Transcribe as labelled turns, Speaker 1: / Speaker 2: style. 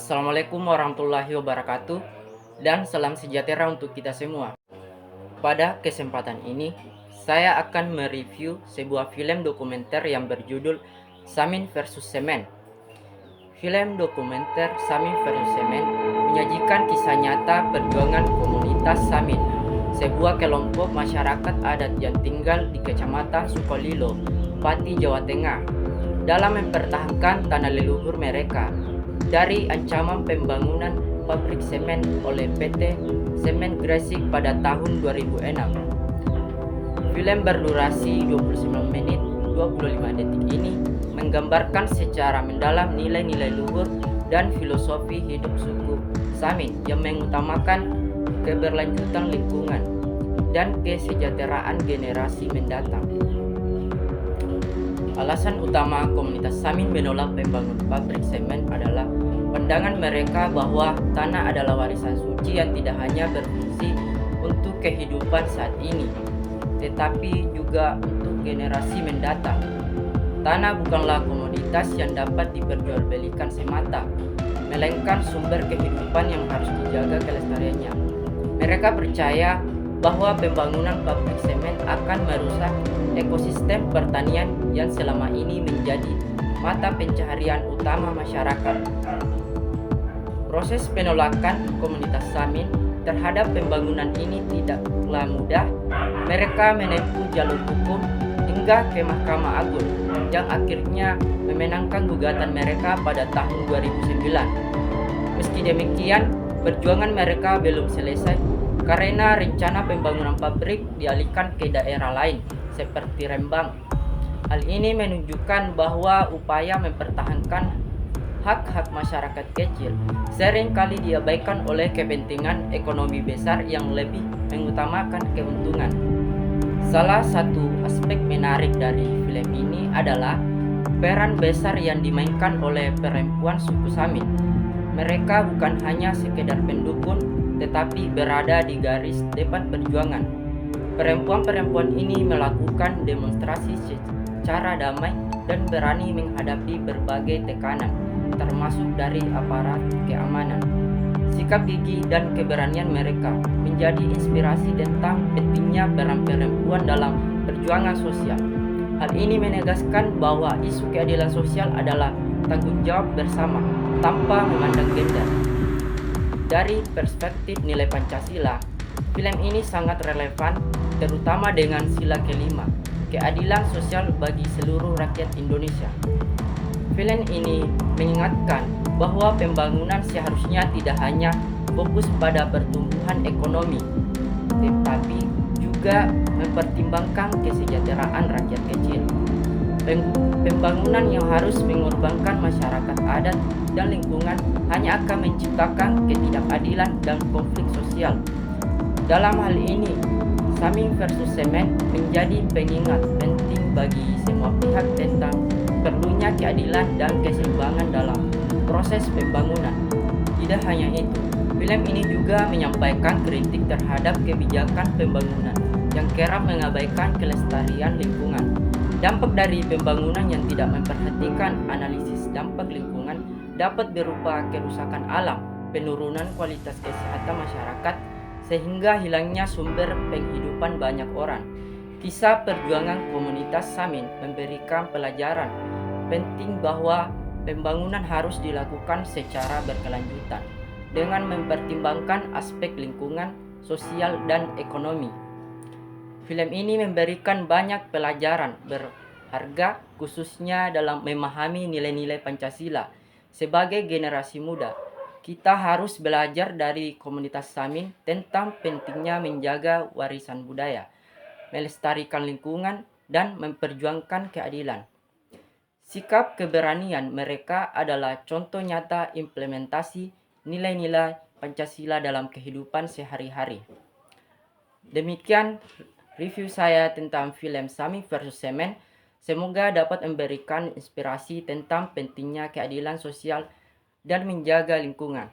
Speaker 1: Assalamualaikum warahmatullahi wabarakatuh dan salam sejahtera untuk kita semua. Pada kesempatan ini, saya akan mereview sebuah film dokumenter yang berjudul Samin versus Semen. Film dokumenter Samin versus Semen menyajikan kisah nyata perjuangan komunitas Samin, sebuah kelompok masyarakat adat yang tinggal di Kecamatan Sukolilo, Pati, Jawa Tengah, dalam mempertahankan tanah leluhur mereka dari ancaman pembangunan pabrik semen oleh PT Semen Gresik pada tahun 2006. Film berdurasi 29 menit 25 detik ini menggambarkan secara mendalam nilai-nilai luhur dan filosofi hidup suku Samin yang mengutamakan keberlanjutan lingkungan dan kesejahteraan generasi mendatang. Alasan utama komunitas Samin menolak pembangunan pabrik semen adalah pandangan mereka bahwa tanah adalah warisan suci yang tidak hanya berfungsi untuk kehidupan saat ini, tetapi juga untuk generasi mendatang. Tanah bukanlah komoditas yang dapat diperjualbelikan semata, melainkan sumber kehidupan yang harus dijaga kelestariannya. Mereka percaya bahwa pembangunan pabrik semen akan merusak ekosistem pertanian yang selama ini menjadi mata pencaharian utama masyarakat. Proses penolakan komunitas Samin terhadap pembangunan ini tidaklah mudah. Mereka menempuh jalur hukum hingga ke Mahkamah Agung yang akhirnya memenangkan gugatan mereka pada tahun 2009. Meski demikian, perjuangan mereka belum selesai karena rencana pembangunan pabrik dialihkan ke daerah lain seperti Rembang. Hal ini menunjukkan bahwa upaya mempertahankan hak-hak masyarakat kecil seringkali diabaikan oleh kepentingan ekonomi besar yang lebih mengutamakan keuntungan. Salah satu aspek menarik dari film ini adalah peran besar yang dimainkan oleh perempuan suku Samin. Mereka bukan hanya sekedar pendukung, tetapi berada di garis depan perjuangan. Perempuan-perempuan ini melakukan demonstrasi secara damai dan berani menghadapi berbagai tekanan, termasuk dari aparat keamanan. Sikap gigih dan keberanian mereka menjadi inspirasi tentang pentingnya peran perempuan dalam perjuangan sosial. Hal ini menegaskan bahwa isu keadilan sosial adalah tanggung jawab bersama tanpa memandang gender. Dari perspektif nilai Pancasila, film ini sangat relevan, terutama dengan sila kelima, keadilan sosial bagi seluruh rakyat Indonesia. Film ini mengingatkan bahwa pembangunan seharusnya tidak hanya fokus pada pertumbuhan ekonomi, tetapi juga mempertimbangkan kesejahteraan rakyat kecil. Pembangunan yang harus mengorbankan masyarakat adat dan lingkungan hanya akan menciptakan ketidakadilan dan konflik sosial. Dalam hal ini, Samin versus Semen menjadi pengingat penting bagi semua pihak tentang perlunya keadilan dan keseimbangan dalam proses pembangunan. Tidak hanya itu, film ini juga menyampaikan kritik terhadap kebijakan pembangunan yang kerap mengabaikan kelestarian lingkungan. Dampak dari pembangunan yang tidak memperhatikan analisis dampak lingkungan dapat berupa kerusakan alam, penurunan kualitas kesehatan masyarakat, sehingga hilangnya sumber penghidupan banyak orang. Kisah perjuangan komunitas Samin memberikan pelajaran penting bahwa pembangunan harus dilakukan secara berkelanjutan dengan mempertimbangkan aspek lingkungan, sosial, dan ekonomi. Film ini memberikan banyak pelajaran berharga khususnya dalam memahami nilai-nilai Pancasila. Sebagai generasi muda, kita harus belajar dari komunitas Samin tentang pentingnya menjaga warisan budaya, melestarikan lingkungan, dan memperjuangkan keadilan. Sikap keberanian mereka adalah contoh nyata implementasi nilai-nilai Pancasila dalam kehidupan sehari-hari. Demikian review saya tentang film Samin versus Semen. Semoga dapat memberikan inspirasi tentang pentingnya keadilan sosial dan menjaga lingkungan.